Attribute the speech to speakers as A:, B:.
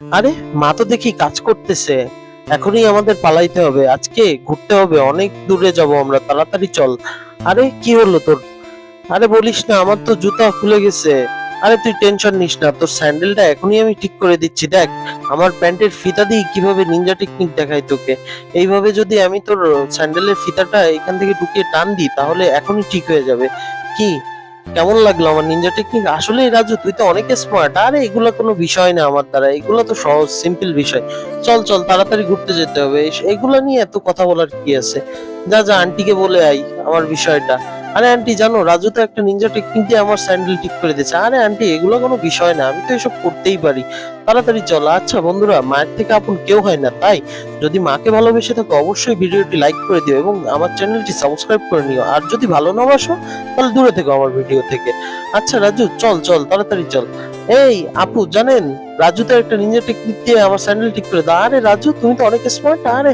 A: আরে মা তো দেখি কাজ করতেছে, এখনই আমাদের পালাইতে হবে, আজকে ঘুরতে হবে, অনেক দূরে যাব আমরা, তাড়াতাড়ি চল। আরে কি হলো তোর? আরে বলিস না, আমার তো জুতা খুলে গেছে। আরে তুই টেনশন নিস না, তোর স্যান্ডেলটা এখনই আমি ঠিক করে দিচ্ছি। দেখ আমার প্যান্টের ফিতা দিয়ে কিভাবে নিনজা টেকনিক দেখাই তোকে। এইভাবে যদি আমি তোর স্যান্ডেলের ফিতাটা এখান থেকে ঢুকিয়ে টান দিই তাহলে এখনই ঠিক হয়ে যাবে। কি, কেমন লাগলো আমার নিনজা টেকনিক? আসলে রাজু তুই তো অনেক স্মার্ট। আরে এগুলো কোনো বিষয় না আমার দ্বারা, এগুলো তো সহজ সিম্পল বিষয়। চল চল তাড়াতাড়ি ঘুরতে যেতে হবে, এগুলো নিয়ে এত কথা বলার কি আছে? যা যা আন্টিকে বলে আই আমার বিষয়টা। আরে আন্টি জানো, রাজু তো একটা নিনজা টেকনিক দিয়ে আমার স্যান্ডেল ঠিক করে দিয়েছে। আরে আন্টি এগুলো কোনো বিষয় না, আমি তো এসব করতেই পারি। তাড়াতাড়ি চল। আচ্ছা বন্ধুরা, মায়ের থেকে আপন কেউ হয় না, তাই যদি মাকে ভালোবেসে থাকো অবশ্যই ভিডিওটি লাইক করে দিও এবং আমার চ্যানেলটি সাবস্ক্রাইব করে নিও। আর যদি ভালো না বাসো তাহলে দূরে থেকো আমার ভিডিও থেকে। আচ্ছা রাজু চল চল তাড়াতাড়ি চল। এই আপু জানেন, রাজু তো একটা নিনজা টেকনিক দিয়ে আমার স্যান্ডেল ঠিক করে দাও। আরে রাজু তুমি তো অনেক স্মার্ট। আরে